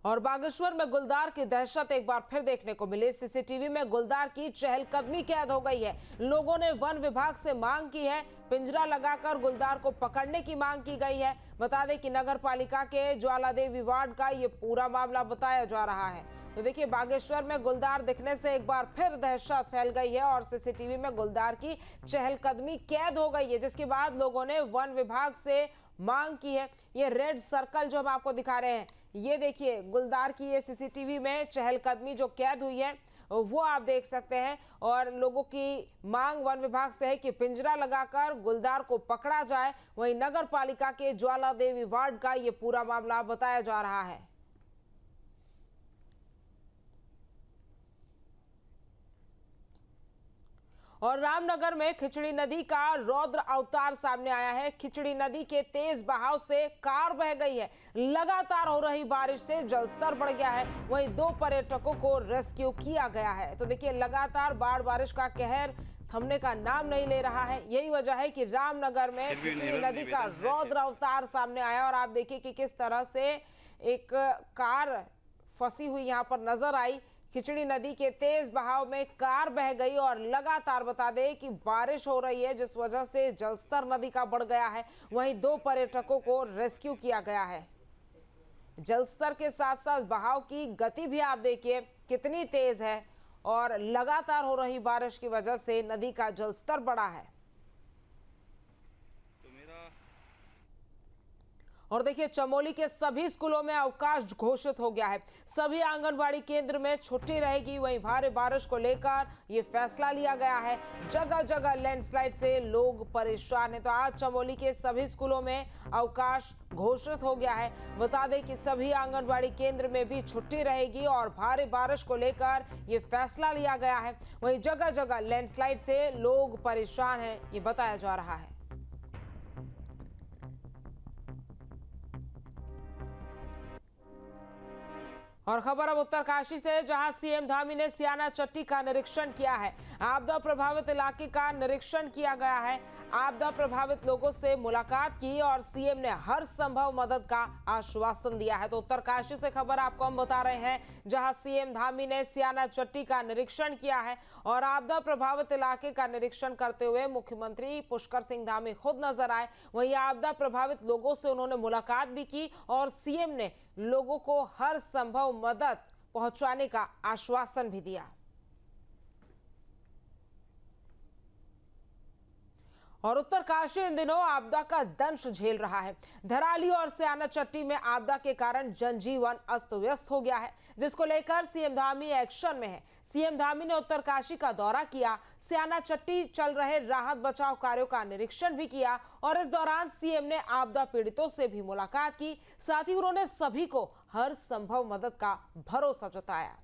और बागेश्वर में गुलदार की दहशत एक बार फिर देखने को मिली। सीसीटीवी में गुलदार की चहलकदमी कैद हो गई है। लोगों ने वन विभाग से मांग की है, पिंजरा लगाकर गुलदार को पकड़ने की मांग की गई है। बता दें कि नगर पालिका के ज्वालादेवी वार्ड का ये पूरा मामला बताया जा रहा है। तो देखिए, बागेश्वर में गुलदार दिखने से एक बार फिर दहशत फैल गई है और सीसीटीवी में गुलदार की चहलकदमी कैद हो गई है, जिसके बाद लोगों ने वन विभाग से मांग की है। ये रेड सर्कल जो हम आपको दिखा रहे हैं, ये देखिए गुलदार की ये सीसीटीवी में चहलकदमी जो कैद हुई है वो आप देख सकते हैं। और लोगों की मांग वन विभाग से है कि पिंजरा लगाकर गुलदार को पकड़ा जाए। वहीं नगर पालिका के ज्वालादेवी वार्ड का ये पूरा मामला बताया जा रहा है। और रामनगर में खिचड़ी नदी का रौद्र अवतार सामने आया है। खिचड़ी नदी के तेज बहाव से कार बह गई है। लगातार हो रही बारिश से जलस्तर बढ़ गया है। वहीं 2 पर्यटकों को रेस्क्यू किया गया है। तो देखिए, लगातार बाढ़ बारिश का कहर थमने का नाम नहीं ले रहा है। यही वजह है कि रामनगर में खिचड़ी नदी का रौद्र अवतार सामने आया। और आप देखिए कि किस तरह से एक कार फंसी हुई यहाँ पर नजर आई। खिचड़ी नदी के तेज बहाव में कार बह गई और लगातार बता दें कि बारिश हो रही है, जिस वजह से जलस्तर नदी का बढ़ गया है। वहीं 2 पर्यटकों को रेस्क्यू किया गया है। जलस्तर के साथ साथ बहाव की गति भी आप देखिए कितनी तेज है और लगातार हो रही बारिश की वजह से नदी का जलस्तर बढ़ा है। और देखिए, चमोली के सभी स्कूलों में अवकाश घोषित हो गया है। सभी आंगनबाड़ी केंद्र में छुट्टी रहेगी। वहीं भारी बारिश को लेकर ये फैसला लिया गया है। जगह जगह लैंडस्लाइड से लोग परेशान हैं। तो आज चमोली के सभी स्कूलों में अवकाश घोषित हो गया है। बता दें कि सभी आंगनबाड़ी केंद्र में भी छुट्टी रहेगी और भारी बारिश को लेकर ये फैसला लिया गया है। वहीं जगह जगह लैंडस्लाइड से लोग परेशान हैं, ये बताया जा रहा है। और खबर अब उत्तरकाशी से, जहां सीएम धामी ने सियाना चट्टी का निरीक्षण किया है। आपदा प्रभावित इलाके का निरीक्षण किया गया है। आपदा प्रभावित लोगों से मुलाकात की और सीएम ने हर संभव मदद का आश्वासन दिया है। तो उत्तरकाशी से खबर आपको हम बता रहे हैं, जहां सीएम धामी ने सियाना चट्टी का निरीक्षण किया है और आपदा प्रभावित इलाके का निरीक्षण करते हुए मुख्यमंत्री पुष्कर सिंह धामी खुद नजर आए। वहीं आपदा प्रभावित लोगों से उन्होंने मुलाकात भी की और सीएम ने लोगों को हर संभव मदद पहुंचाने का आश्वासन भी दिया। और उत्तरकाशी इन दिनों आपदा का दंश झेल रहा है। धराली और सियाना चट्टी में आपदा के कारण जनजीवन अस्त व्यस्त हो गया है, जिसको लेकर सीएम धामी एक्शन में है। सीएम धामी ने उत्तरकाशी का दौरा किया, सियाना चट्टी चल रहे राहत बचाव कार्यों का निरीक्षण भी किया और इस दौरान सीएम ने आपदा पीड़ितों से भी मुलाकात की। साथ ही उन्होंने सभी को हर संभव मदद का भरोसा जताया।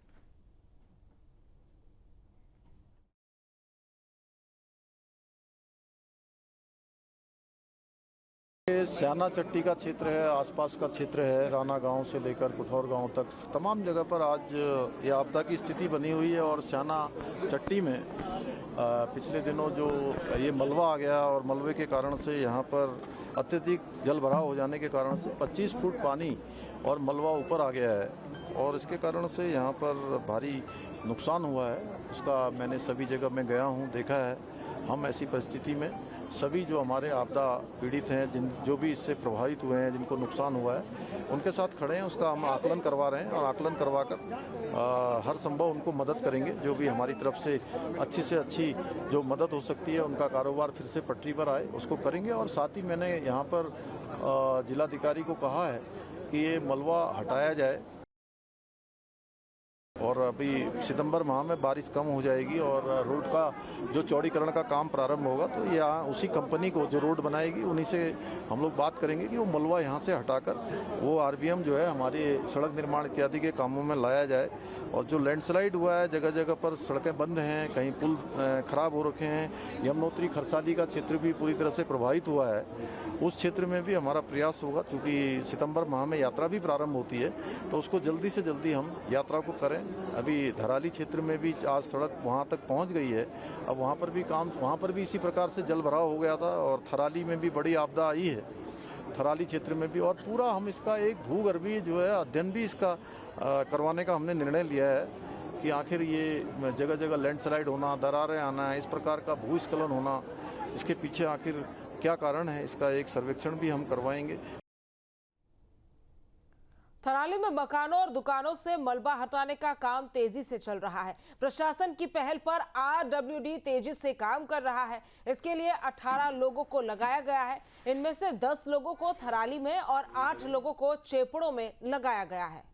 सियाना चट्टी का क्षेत्र है, आसपास का क्षेत्र है, राना गांव से लेकर कुठौर गांव तक तमाम जगह पर आज ये आपदा की स्थिति बनी हुई है। और सियाना चट्टी में पिछले दिनों जो ये मलबा आ गया और मलबे के कारण से यहाँ पर अत्यधिक जल भराव हो जाने के कारण से 25 फुट पानी और मलबा ऊपर आ गया है और इसके कारण से यहाँ पर भारी नुकसान हुआ है। उसका मैंने सभी जगह में गया हूँ, देखा है। हम ऐसी परिस्थिति में सभी जो हमारे आपदा पीड़ित हैं, जो भी इससे प्रभावित हुए हैं, जिनको नुकसान हुआ है, उनके साथ खड़े हैं। उसका हम आकलन करवा रहे हैं और आकलन करवाकर हर संभव उनको मदद करेंगे। जो भी हमारी तरफ से अच्छी जो मदद हो सकती है, उनका कारोबार फिर से पटरी पर आए, उसको करेंगे। और साथ ही मैंने यहाँ पर जिलाधिकारी को कहा है कि ये मलबा हटाया जाए और अभी सितंबर माह में बारिश कम हो जाएगी और रोड का जो चौड़ीकरण का काम प्रारंभ होगा, तो यहाँ उसी कंपनी को जो रोड बनाएगी उन्हीं से हम लोग बात करेंगे कि वो मलबा यहाँ से हटाकर वो आरबीएम जो है हमारे सड़क निर्माण इत्यादि के कामों में लाया जाए। और जो लैंडस्लाइड हुआ है, जगह जगह पर सड़कें बंद हैं, कहीं पुल खराब हो रखे हैं, यमुनोत्री खरसाली का क्षेत्र भी पूरी तरह से प्रभावित हुआ है। उस क्षेत्र में भी हमारा प्रयास होगा, क्योंकि सितंबर माह में यात्रा भी प्रारंभ होती है, तो उसको जल्दी से जल्दी हम यात्रा को करें। अभी धराली क्षेत्र में भी आज सड़क वहां तक पहुंच गई है। अब वहां पर भी इसी प्रकार से जल भराव हो गया था और थराली में भी बड़ी आपदा आई है। थराली क्षेत्र में भी, और पूरा हम इसका एक भूगर्भीय जो है अध्ययन भी इसका करवाने का हमने निर्णय लिया है कि आखिर ये जगह जगह लैंडस्लाइड होना, दरारें आना, इस प्रकार का भूस्खलन होना, इसके पीछे आखिर क्या कारण है, इसका एक सर्वेक्षण भी हम करवाएंगे। थराली में मकानों और दुकानों से मलबा हटाने का काम तेजी से चल रहा है। प्रशासन की पहल पर आरडब्ल्यूडी तेजी से काम कर रहा है। इसके लिए 18 लोगों को लगाया गया है। इनमें से 10 लोगों को थराली में और 8 लोगों को चेपड़ों में लगाया गया है।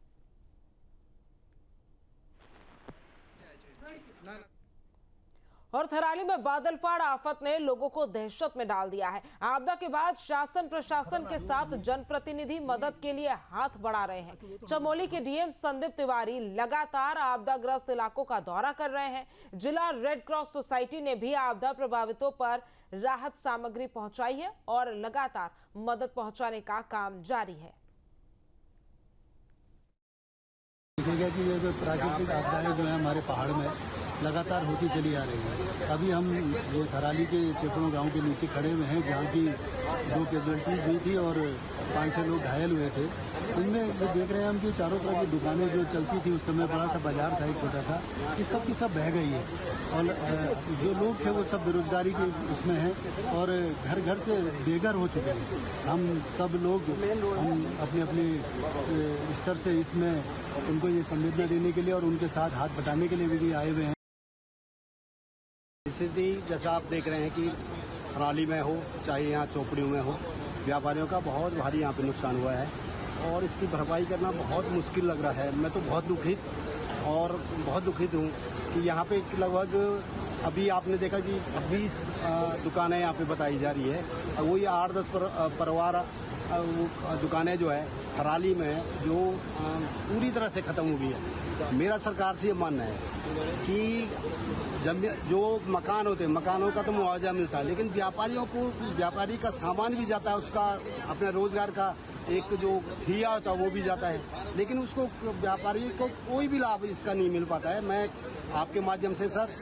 और थराली में बादलफाड़ आफत ने लोगों को दहशत में डाल दिया है। आपदा के बाद शासन प्रशासन के साथ जनप्रतिनिधि मदद के लिए हाथ बढ़ा रहे हैं। चमोली के डीएम संदीप तिवारी लगातार आपदाग्रस्त इलाकों का दौरा कर रहे हैं। जिला रेड क्रॉस सोसाइटी ने भी आपदा प्रभावितों पर राहत सामग्री पहुंचाई है और लगातार मदद पहुंचाने का काम जारी है। देखिएगा कि ये जो प्राकृतिक आपदाएं जो है हमारे पहाड़ में लगातार होती चली आ रही है। अभी हम ये थराली के चेपड़ों गांव के नीचे खड़े हुए हैं, जहां की 2 कैजुअल्टीज हुई थी और 5-6 लोग घायल हुए थे। इनमें ये देख रहे हैं हम कि चारों तरफ की दुकानें जो चलती थी, उस समय बड़ा सा बाजार था एक छोटा सा, ये सब की सब बह गई है। और जो लोग थे वो सब बेरोजगारी के उसमें हैं और घर घर से बेघर हो चुके हैं। हम सब लोग हम अपने अपने स्तर से इसमें उनको ये संवेदना देने के लिए और उनके साथ हाथ बटाने के लिए भी आए हुए हैं। स्थिति जैसा आप देख रहे हैं कि थराली में हो चाहे यहाँ चौपड़ियों में हो, व्यापारियों का बहुत भारी यहाँ पे नुकसान हुआ है और इसकी भरपाई करना बहुत मुश्किल लग रहा है। मैं तो बहुत दुखित हूँ कि यहाँ पे लगभग अभी आपने देखा कि 26 दुकानें यहाँ पे बताई जा रही है। वही 8-10 परिवार दुकानें जो है थराली में जो पूरी तरह से ख़त्म हो गई है। मेरा सरकार से ये मानना है कि जो मकान होते हैं, मकानों का तो मुआवजा मिलता है, लेकिन व्यापारी का सामान भी जाता है, उसका अपने रोजगार का एक जो ठिया होता है वो भी जाता है, लेकिन उसको व्यापारी को कोई भी लाभ इसका नहीं मिल पाता है। मैं आपके माध्यम से सर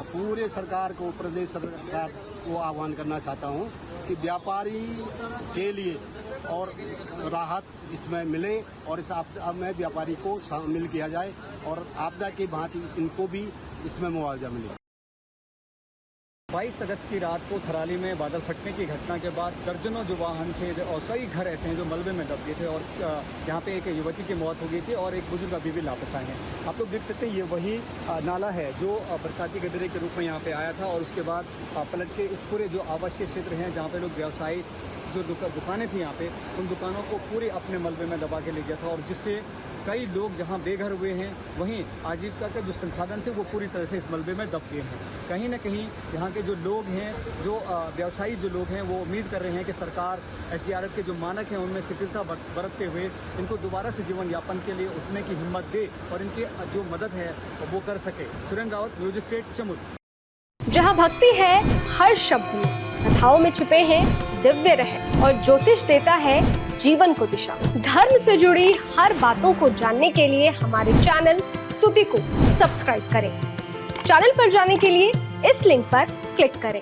पूरे सरकार को, प्रदेश सरकार को आह्वान करना चाहता हूँ कि व्यापारी के लिए और राहत इसमें मिले और इस आपदा में व्यापारी को शामिल किया जाए और आपदा की भांति इनको भी इसमें मुआवजा मिले। 22 अगस्त की रात को थराली में बादल फटने की घटना के बाद दर्जनों जो वाहन थे और कई घर ऐसे हैं जो मलबे में दब गए थे और यहाँ पे एक युवती की मौत हो गई थी और एक बुजुर्ग अभी भी लापता है। आप लोग देख सकते हैं ये वही नाला है जो बरसाती गड्ढे के रूप में यहाँ पे आया था और उसके बाद पलट के इस पूरे जो आवासीय क्षेत्र हैं जहाँ पे लोग व्यवसायी जो दुकानें थी यहाँ पे, उन दुकानों को पूरे अपने मलबे में दबा के ले गया था और जिससे कई लोग जहां बेघर हुए हैं वहीं आजीविका के जो संसाधन थे वो पूरी तरह से इस मलबे में दब गए हैं। कहीं ना कहीं यहाँ के जो लोग हैं, जो व्यवसायी जो लोग हैं, वो उम्मीद कर रहे हैं कि सरकार SDRF के जो मानक हैं उनमें शिथिलता बरतते हुए इनको दोबारा से जीवन यापन के लिए उठने की हिम्मत दे और इनकी जो मदद है वो कर सके। Surendra Rawat, news state, Chamoli. जहाँ भक्ति है हर शब्द में, कथाओं में छुपे हैं दिव्य रहस्य और ज्योतिष देता है जीवन को दिशा। धर्म से जुड़ी हर बातों को जानने के लिए हमारे चैनल स्तुति को सब्सक्राइब करें। चैनल पर जाने के लिए इस लिंक पर क्लिक करें।